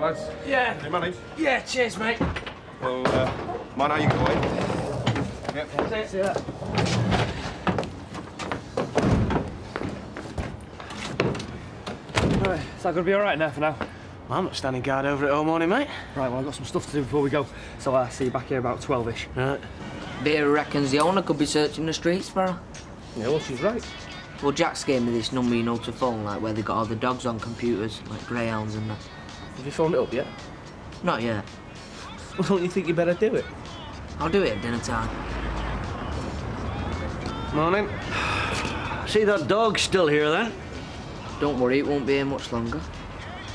lads. Yeah. Any manage? Yeah, cheers, mate. Well, mind how you go in. Yep. See ya. Right, is that going to be all right now for now? Well, I'm not standing guard over it all morning, mate. Right, well, I've got some stuff to do before we go, so I'll see you back here about 12-ish. Right. Vera reckons the owner could be searching the streets for her. Yeah, well, she's right. Well, Jack's gave me this number, you know, to phone, like, where they got all the dogs on computers, like greyhounds and that. Have you phoned it up yet? Not yet. Well, don't you think you better do it? I'll do it at dinner time. Morning. See that dog still here, then? Don't worry, it won't be here much longer.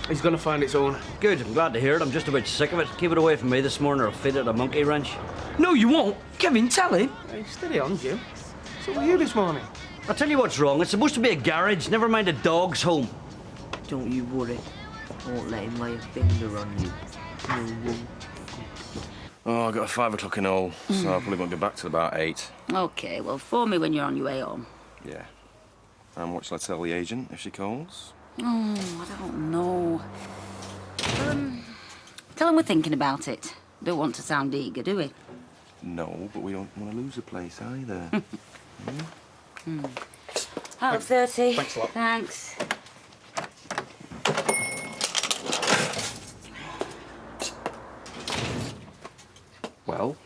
He's going to find its owner. Good, I'm glad to hear it. I'm just about sick of it. Keep it away from me this morning or I'll feed it at a monkey wrench. No, you won't. Kevin, tell him. Hey, steady on, Jim. So were you this morning? I'll tell you what's wrong. It's supposed to be a garage, never mind a dog's home. Don't you worry. I won't let him lay a finger on you. No, won't. Oh, I've got a 5 o'clock in all, so I probably won't be back till about 8. OK, well, phone me when you're on your way home. Yeah. And what shall I tell the agent if she calls? Oh, I don't know. Tell him we're thinking about it. Don't want to sound eager, do we? No, but we don't want to lose the place either. Oh, 30. Thanks a lot. Thanks. Well?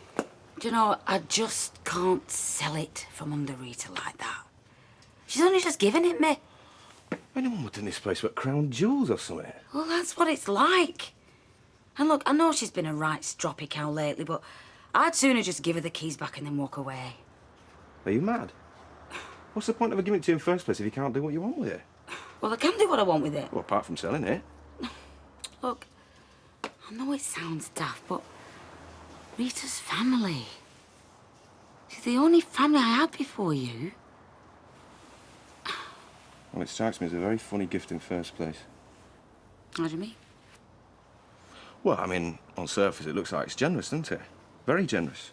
Do you know, I just can't sell it from under Rita like that. She's only just given it me. Anyone would in this place but crown jewels or something. Well, that's what it's like. And look, I know she's been a right stroppy cow lately, but I'd sooner just give her the keys back and then walk away. Are you mad? What's the point of giving it to you in the first place if you can't do what you want with it? Well, I can do what I want with it. Well, apart from selling it. Look, I know it sounds daft, but Rita's family. She's the only family I had before you. Well, it strikes me as a very funny gift in the first place. How do you mean? Well, I mean, on surface it looks like it's generous, doesn't it? Very generous.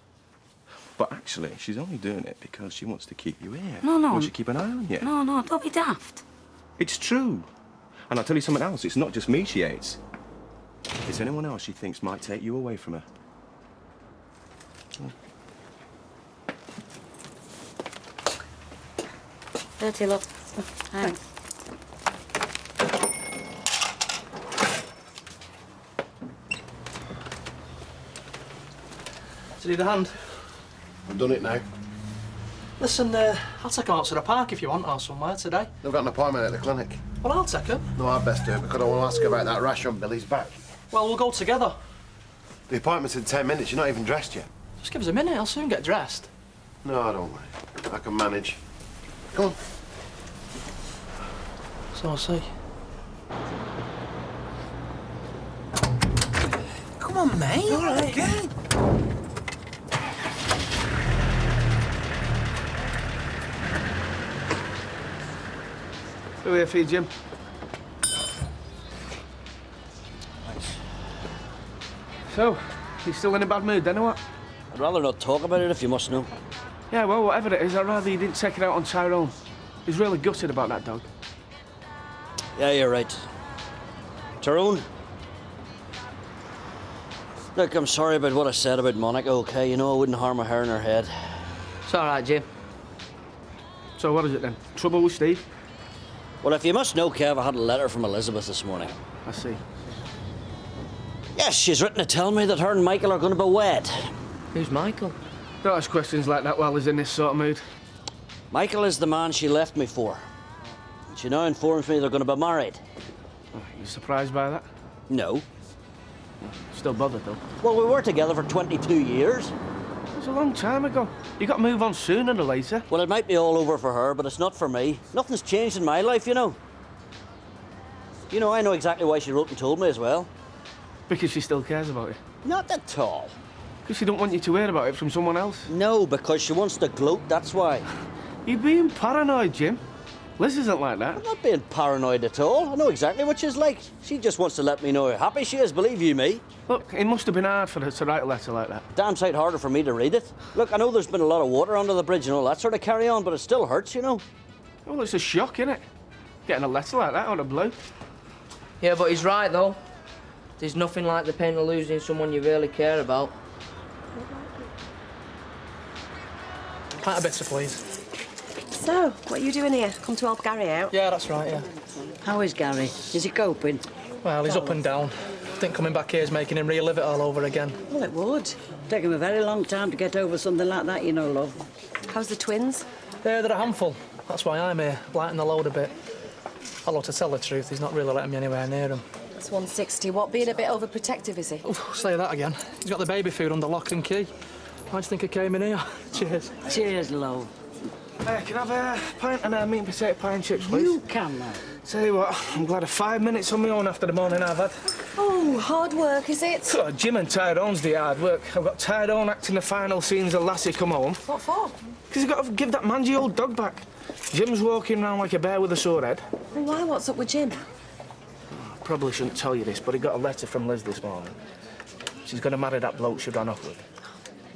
But actually, she's only doing it because she wants to keep you here. No, no. Wants to keep an eye on you. No, no, don't be daft. It's true. And I'll tell you something else. It's not just me she hates. It's anyone else she thinks might take you away from her. 30, love. Thanks. Do you need a hand? I've done it now. Listen, I'll take him out to the park if you want, or somewhere today. They've got an appointment at the clinic. Well, I'll take him. No, I'd best do it because I want to ask about that rash on Billy's back. Well, we'll go together. The appointment's in 10 minutes. You're not even dressed yet. Just give us a minute, I'll soon get dressed. No, don't worry. I can manage. Come on. So I'll see. Come on, mate. All right. Good. We're here for you, Jim. Thanks. So, you still in a bad mood then, or what? I'd rather not talk about it if you must know. Yeah, well, whatever it is, I'd rather you didn't take it out on Tyrone. He's really gutted about that dog. Yeah, you're right. Tyrone? Look, I'm sorry about what I said about Monica, OK? You know, I wouldn't harm a hair in her head. It's all right, Jim. So what is it then? Trouble with Steve? Well, if you must know, Kev, I had a letter from Elizabeth this morning. I see. Yes, she's written to tell me that her and Michael are going to be wed. Who's Michael? Don't ask questions like that while he's in this sort of mood. Michael is the man she left me for. And she now informs me they're going to be married. Oh, you surprised by that? No. Still bothered, though. Well, we were together for 22 years. It was a long time ago. You got to move on sooner or later. Well, it might be all over for her, but it's not for me. Nothing's changed in my life, you know. You know, I know exactly why she wrote and told me as well. Because she still cares about you. Not at all. Because she don't want you to hear about it from someone else. No, because she wants to gloat, that's why. You're being paranoid, Jim. Liz isn't like that. I'm not being paranoid at all. I know exactly what she's like. She just wants to let me know how happy she is, believe you me. Look, it must have been hard for her to write a letter like that. Damn sight harder for me to read it. Look, I know there's been a lot of water under the bridge and all that sort of carry on, but it still hurts, you know. Well, it's a shock, innit? Getting a letter like that out of the blue. Yeah, but he's right, though. There's nothing like the pain of losing someone you really care about. Pint of bitter, please. So, what are you doing here? Come to help Gary out? Yeah, that's right, yeah. How is Gary? Is he coping? Well, he's up and down. I think coming back here is making him relive it all over again. Well, it would. Take him a very long time to get over something like that, you know, love. How's the twins? They're a handful. That's why I'm here, lighting the load a bit. Although, to tell the truth, he's not really letting me anywhere near him. It's 160. What, being a bit overprotective, is he? Oof, say that again. He's got the baby food under lock and key. I just think I came in here. Cheers. Cheers, love. Can I have a pint and a meat and potato pie and chips, please? You can, love. Tell you what, I'm glad of 5 minutes on my own after the morning I've had. Oh, hard work, is it? Oh, Jim and Tyrone's the hard work. I've got Tyrone acting the final scenes of Lassie Come Home. What for? Because he's got to give that mangy old dog back. Jim's walking around like a bear with a sore head. Well, why? What's up with Jim? I probably shouldn't tell you this, but he got a letter from Liz this morning. She's going to marry that bloke she ran off with.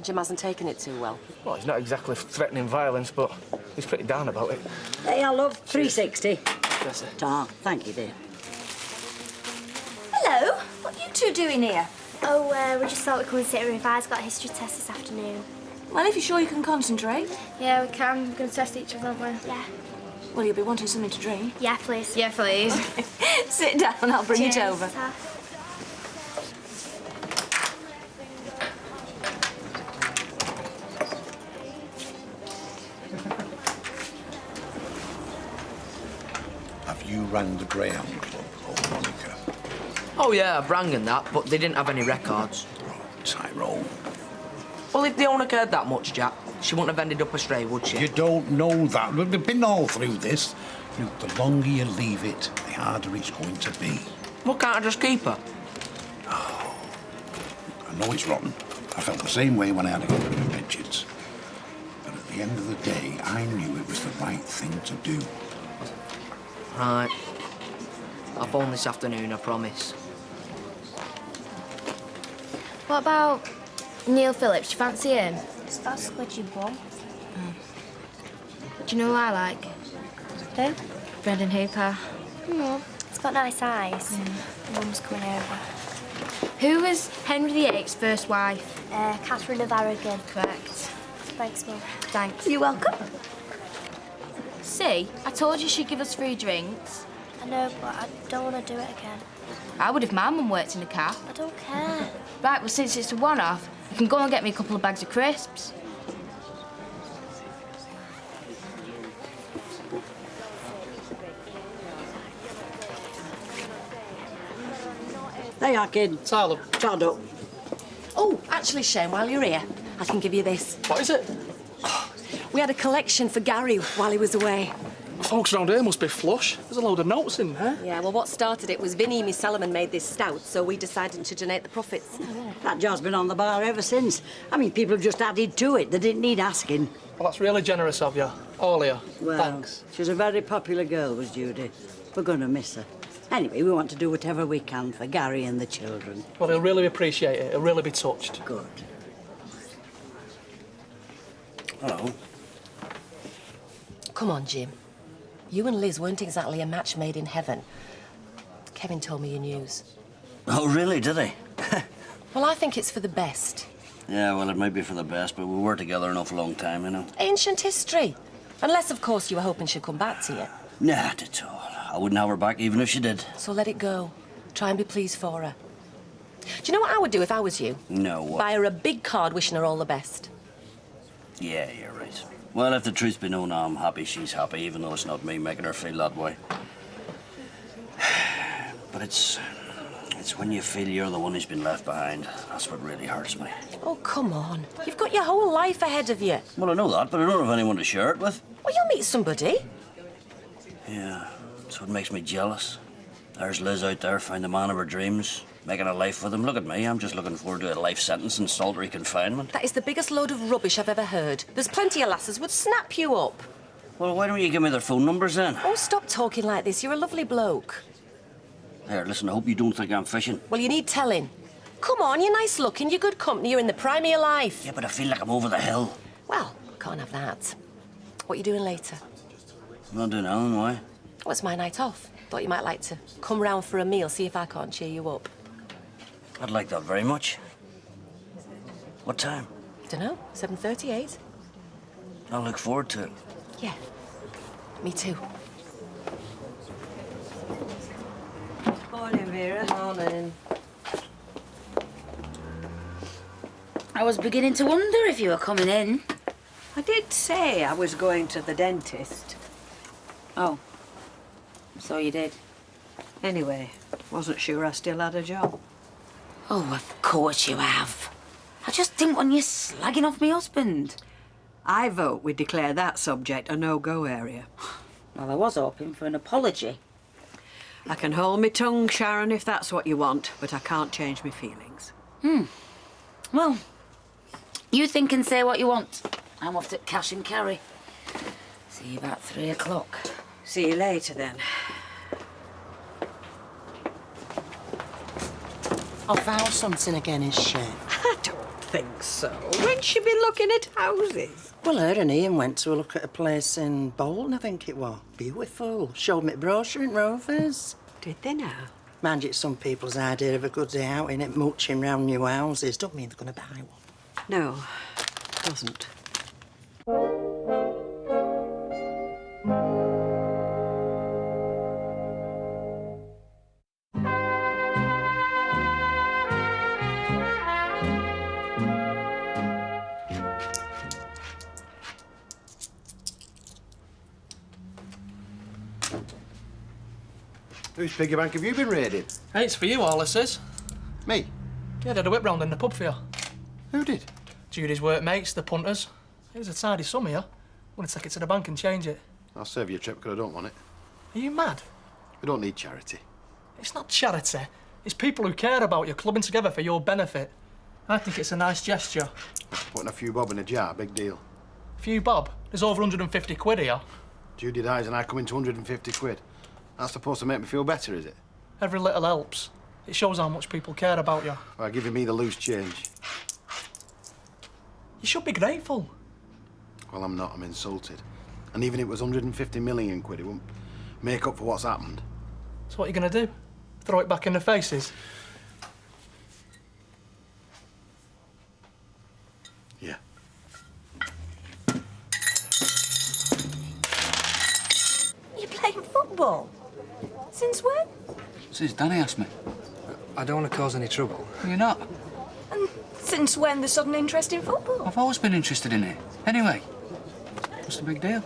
Jim hasn't taken it too well. Well, he's not exactly threatening violence, but he's pretty down about it. Hey, I love 360. Yes, sir. Ta, thank you, dear. Hello, what are you two doing here? Oh, we just thought we'd come and sit and revise. Got a history test this afternoon. Well, if you're sure you can concentrate. Yeah, we can. We're going to test each other, aren't we? Yeah. Well, you'll be wanting something to drink. Yeah, please. Yeah, please. Sit down, I'll bring it over. Ta. Have you rang the Greyhound Club, old Monica? Oh, yeah, I've rang and that, but they didn't have any records. Tyrone. Well, if the owner cared that much, Jack, she wouldn't have ended up astray, would she? You don't know that. We've been all through this. Look, the longer you leave it, the harder it's going to be. Well, can't I just keep her? I know it's rotten. I felt the same way when I had to get rid of Richards. But at the end of the day, I knew it was the right thing to do. Right. I'll phone this afternoon, I promise. What about Neil Phillips? Do you fancy him? It's that squidgy bum. Do you know who I like? Who? Brendan Hooper. He's got nice eyes. Mum's coming over. Who was Henry VIII's first wife? Catherine of Aragon. Correct. Thanks, Mum. Thanks. You're welcome. See, I told you she'd give us free drinks. I know, but I don't want to do it again. I would if my mum worked in a car. I don't care. Right, well, since it's a one-off, you can go and get me a couple of bags of crisps. Hey, kid. Tyler. Chad up. Oh, actually, Shane, while you're here, I can give you this. What is it? We had a collection for Gary while he was away. Folks around here must be flush. There's a load of notes in there. Yeah, well, what started it was Vinnie, Miss Solomon, made this stout, so we decided to donate the profits. That job's been on the bar ever since. I mean, people have just added to it. They didn't need asking. Well, that's really generous of you. All here. Well, Thanks. she's a very popular girl, was Judy. We're going to miss her. Anyway, we want to do whatever we can for Gary and the children. Well, he'll really appreciate it. He'll really be touched. Good. Hello. Come on, Jim. You and Liz weren't exactly a match made in heaven. Kevin told me your news. Oh, really, did he? Well, I think it's for the best. Yeah, well, it might be for the best, but we were together an awful long time, you know. Ancient history. Unless, of course, you were hoping she'd come back to you. Not at all. I wouldn't have her back even if she did. So let it go. Try and be pleased for her. Do you know what I would do if I was you? No, what? Buy her a big card wishing her all the best. Yeah, you're right. Well, if the truth be known, I'm happy she's happy, even though it's not me making her feel that way. But it's when you feel you're the one who's been left behind. That's what really hurts me. Oh, come on. You've got your whole life ahead of you. Well, I know that, but I don't have anyone to share it with. Well, you'll meet somebody. Yeah, that's what makes me jealous. There's Liz out there, found the man of her dreams, making a life with him. Look at me, I'm just looking forward to a life sentence in solitary confinement. That is the biggest load of rubbish I've ever heard. There's plenty of lasses would snap you up. Well, why don't you give me their phone numbers then? Oh, stop talking like this. You're a lovely bloke. Here, listen, I hope you don't think I'm fishing. Well, you need telling. Come on, you're nice looking, you're good company, you're in the prime of your life. Yeah, but I feel like I'm over the hill. Well, can't have that. What are you doing later? I'm not doing anything, why? Oh, it's my night off. Thought you might like to come round for a meal, see if I can't cheer you up. I'd like that very much. What time? Dunno, 7:38. I'll look forward to it. Yeah, me too. Morning, Vera. Morning. I was beginning to wonder if you were coming in. I did say I was going to the dentist. Oh, so you did. Anyway, wasn't sure I still had a job. Oh, of course you have. I just didn't want you slagging off my husband. I vote we declare that subject a no-go area. Well, I was hoping for an apology. I can hold my tongue, Sharon, if that's what you want, but I can't change my feelings. Well, you think and say what you want. I'm off to cash and carry. See you about 3 o'clock. See you later, then. I found something again, is she? I don't think so. When's she been looking at houses? Well, her and Ian went to look at a place in Bolton, I think it was. Beautiful. Showed me a brochure in Rovers. Did they now? Mind you, it's some people's idea of a good day out, innit? Mooching round new houses. Don't mean they're going to buy one. No, doesn't. Whose piggy bank have you been raiding? Hey, it's for you, all this is. Me? Yeah, they had a whip round in the pub for you. Who did? Judy's workmates, the punters. It was a tidy sum here. I'm going to take it to the bank and change it. I'll save you a trip because I don't want it. Are you mad? We don't need charity. It's not charity. It's people who care about you clubbing together for your benefit. I think it's a nice gesture. Putting a few bob in a jar, big deal. Few bob. There's over 150 quid here. Judy dies and I come into 150 quid. That's supposed to make me feel better, is it? Every little helps. It shows how much people care about you. By giving me the loose change. You should be grateful. Well, I'm not. I'm insulted. And even if it was 150 million quid, it won't make up for what's happened. So what are you going to do? Throw it back in their faces? Yeah. You're playing football? Since when? Since Danny asked me. I don't want to cause any trouble. You're not. And since when the sudden interest in football? I've always been interested in it. Anyway, what's the big deal?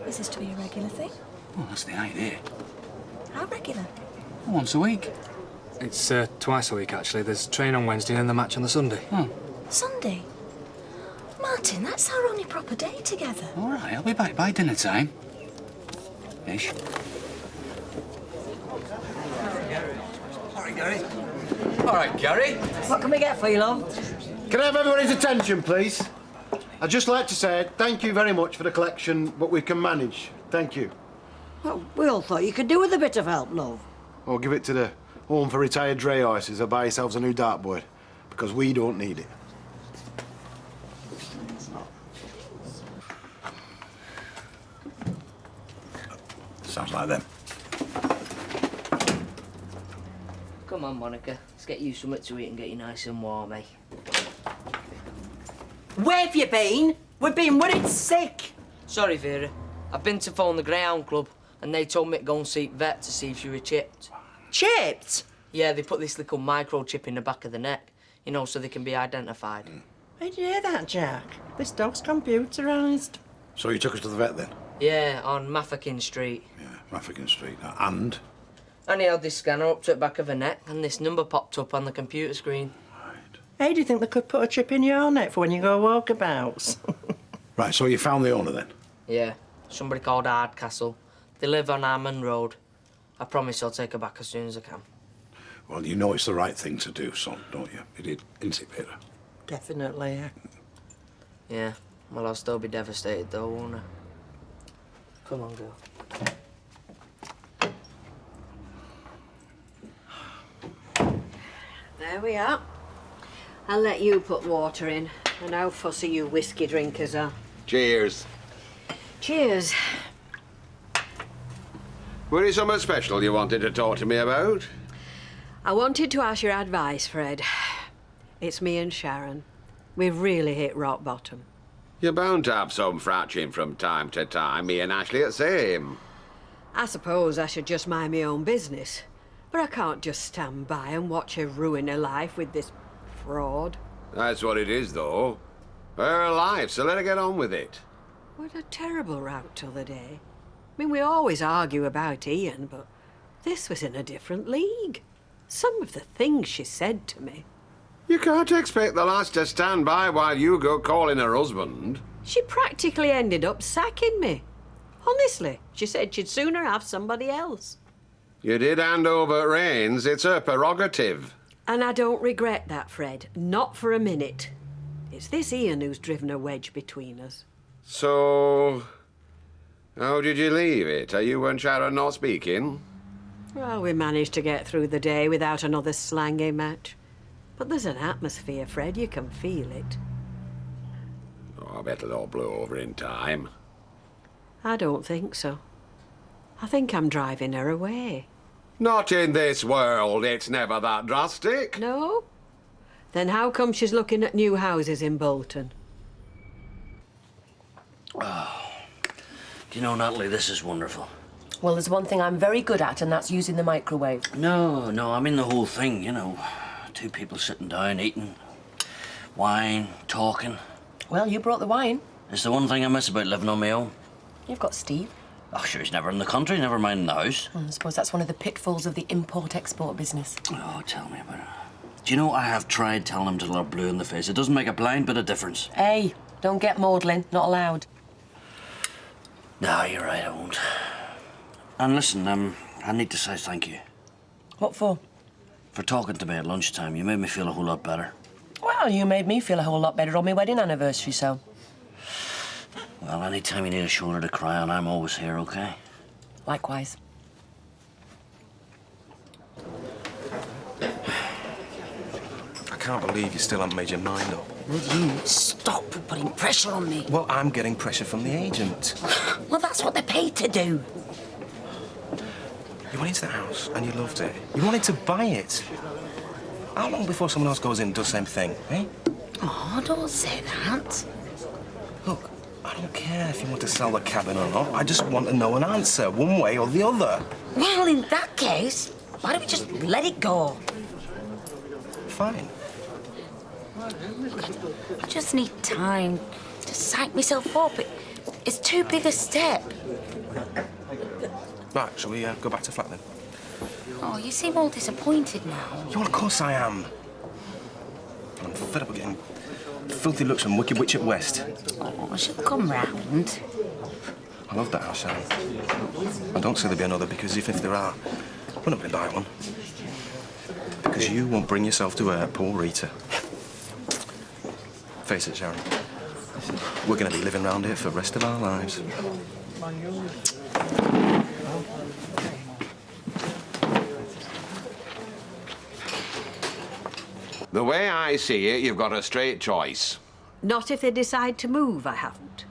Is this to be a regular thing? Well, that's the idea. How regular? Once a week. It's twice a week, actually. There's train on Wednesday and the match on the Sunday. Oh. Sunday? Martin, that's our only proper day together. All right, I'll be back by dinner time. Ish. All right, Gary. All right, Gary. What can we get for you, love? Can I have everybody's attention, please? I'd just like to say thank you very much for the collection, but we can manage. Thank you. Well, we all thought you could do with a bit of help, love. Or give it to the home for retired dray horses or buy yourselves a new dartboard, because we don't need it. Sounds like them. Come on, Monica. Let's get you something to eat and get you nice and warm, eh? Where have you been? We've been worried sick. Sorry, Vera. I've been to phone the Greyhound Club and they told me to go and seek vet to see if you were chipped. Chipped? Yeah, they put this little microchip in the back of the neck, you know, so they can be identified. Where did you hear that, Jack? This dog's computerised. So you took us to the vet then? Yeah, on Mafeking Street. Yeah, Mafeking Street. And? And he held this scanner up to the back of her neck and this number popped up on the computer screen. Hey, do you think they could put a chip in your neck for when you go walkabouts? Right, so you found the owner then? Yeah, somebody called Hardcastle. They live on Hammond Road. I promise I'll take her back as soon as I can. Well, you know it's the right thing to do, son, don't you? It did, isn't it, Peter? Definitely, yeah. Yeah, well, I'll still be devastated though, won't I? Come on, girl. There we are. I'll let you put water in. And how fussy you whiskey drinkers are. Cheers. Cheers. Were it something special you wanted to talk to me about? I wanted to ask your advice, Fred. It's me and Sharon. We've really hit rock bottom. You're bound to have some fratching from time to time. Me and Ashley are the same. I suppose I should just mind my own business. But I can't just stand by and watch her ruin her life with this fraud. That's what it is, though. Her life, so let her get on with it. What a terrible rout t'other day. I mean, we always argue about Ian, but this was in a different league. Some of the things she said to me. You can't expect the lass to stand by while you go calling her husband. She practically ended up sacking me. Honestly, she said she'd sooner have somebody else. You did hand over reins. It's her prerogative. And I don't regret that, Fred. Not for a minute. It's this Ian who's driven a wedge between us. So, how did you leave it? Are you and Sharon not speaking? Well, we managed to get through the day without another slangy match. But there's an atmosphere, Fred. You can feel it. Oh, I bet it'll all blow over in time. I don't think so. I think I'm driving her away. Not in this world. It's never that drastic. No? Then how come she's looking at new houses in Bolton? Oh. Do you know, Natalie, this is wonderful. Well, there's one thing I'm very good at, and that's using the microwave. No, I mean the whole thing, you know. Two people sitting down, eating, wine, talking. Well, you brought the wine. It's the one thing I miss about living on my own. You've got Steve. Oh, sure, he's never in the country, never mind in the house. I suppose that's one of the pitfalls of the import-export business. Oh, tell me about it. Do you know, I have tried telling him to look blue in the face. It doesn't make a blind bit of difference. Hey, don't get maudlin. Not allowed. No, you're right, I won't. And listen, I need to say thank you. What for? For talking to me at lunchtime. You made me feel a whole lot better. Well, you made me feel a whole lot better on my wedding anniversary, so... Well, any time you need a shoulder to cry on, I'm always here, OK? Likewise. I can't believe you still haven't made your mind up. Will you stop putting pressure on me? Well, I'm getting pressure from the agent. Well, that's what they're paid to do. You went into the house and you loved it. You wanted to buy it. How long before someone else goes in and does the same thing, eh? Oh, don't say that. Look, I don't care if you want to sell the cabin or not. I just want to know an answer, one way or the other. Well, in that case, why don't we just let it go? Fine. I just need time to psych myself up. It's too big a step. Right, shall we go back to flat then? Oh, you seem all disappointed now. Yeah, well, of course I am. I'm fed up with getting filthy looks from Wicked Witch at West. Oh, she'll come round. I love that house, Sharon. I don't say there'll be another, because if there are, we're not going to buy one. Because you won't bring yourself to her, poor Rita. Face it, Sharon. We're going to be living round here for the rest of our lives. The way I see it, you've got a straight choice. Not if they decide to move, I haven't.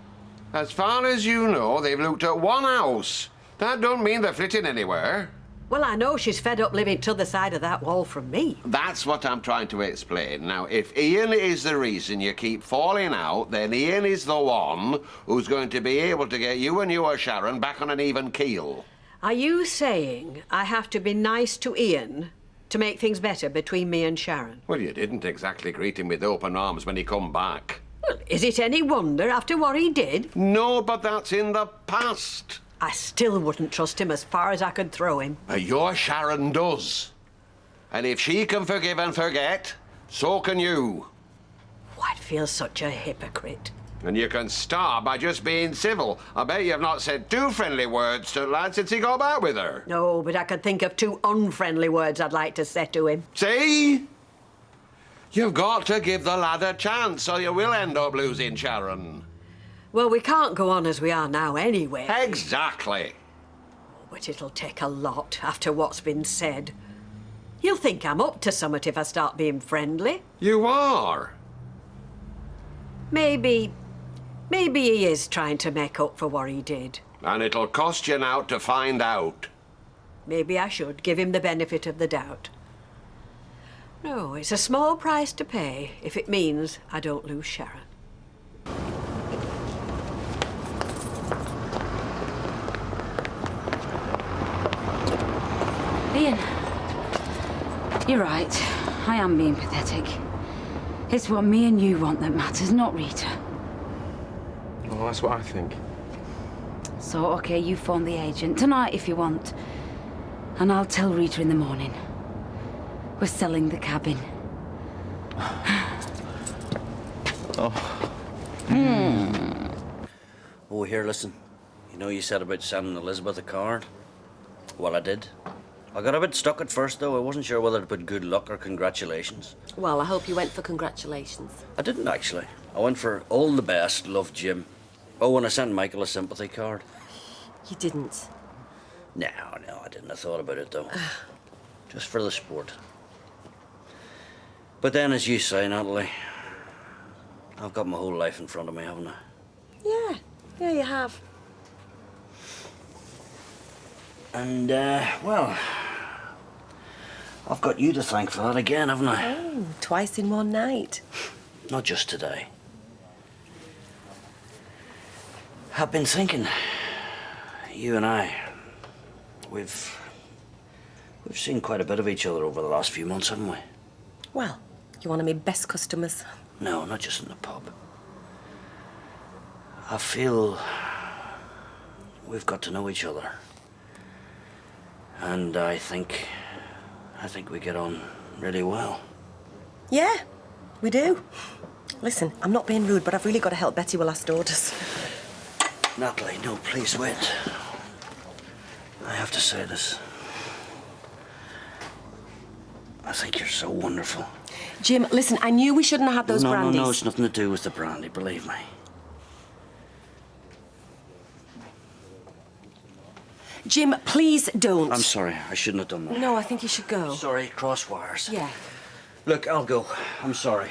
As far as you know, they've looked at one house. That don't mean they're flitting anywhere. Well, I know she's fed up living t'other side of that wall from me. That's what I'm trying to explain. Now, if Ian is the reason you keep falling out, then Ian is the one who's going to be able to get you and your Sharon back on an even keel. Are you saying I have to be nice to Ian to make things better between me and Sharon? Well, you didn't exactly greet him with open arms when he come back. Well, is it any wonder after what he did? No, but that's in the past. I still wouldn't trust him as far as I could throw him. But your Sharon does. And if she can forgive and forget, so can you. I'd feel such a hypocrite. And you can start by just being civil. I bet you've not said 2 friendly words to the lad since he got back with her. No, but I could think of 2 unfriendly words I'd like to say to him. See? You've got to give the lad a chance, or you will end up losing Sharon. Well, we can't go on as we are now anyway. Exactly. But it'll take a lot after what's been said. You'll think I'm up to something if I start being friendly. You are. Maybe he is trying to make up for what he did. And it'll cost you now to find out. Maybe I should give him the benefit of the doubt. No, it's a small price to pay if it means I don't lose Sharon. Ian, you're right. I am being pathetic. It's what me and you want that matters, not Rita. Well, that's what I think. So, OK, you phone the agent tonight if you want. And I'll tell Rita in the morning. We're selling the cabin. Oh, here, listen. You know you said about sending Elizabeth a card? Well, I did. I got a bit stuck at first, though. I wasn't sure whether to put good luck or congratulations. Well, I hope you went for congratulations. I didn't, actually. I went for all the best, love, Jim. Oh, and I sent Michael a sympathy card. You didn't. No, I didn't. I thought about it, though. Just for the sport. But then, as you say, Natalie, I've got my whole life in front of me, haven't I? Yeah, you have. And, well, I've got you to thank for that again, haven't I? Oh, twice in one night. Not just today. I've been thinking, you and I, we've seen quite a bit of each other over the last few months, haven't we? Well, you're one of my best customers. No, not just in the pub. I feel we've got to know each other. And I think we get on really well. Yeah, we do. Listen, I'm not being rude, but I've really got to help Betty with last orders. Natalie, no, please wait. I have to say this. I think you're so wonderful. Jim, listen, I knew we shouldn't have had those brandies. No, it's nothing to do with the brandy, believe me. Jim, please don't. I'm sorry, I shouldn't have done that. No, I think you should go. Sorry, cross wires. Yeah. Look, I'll go. I'm sorry.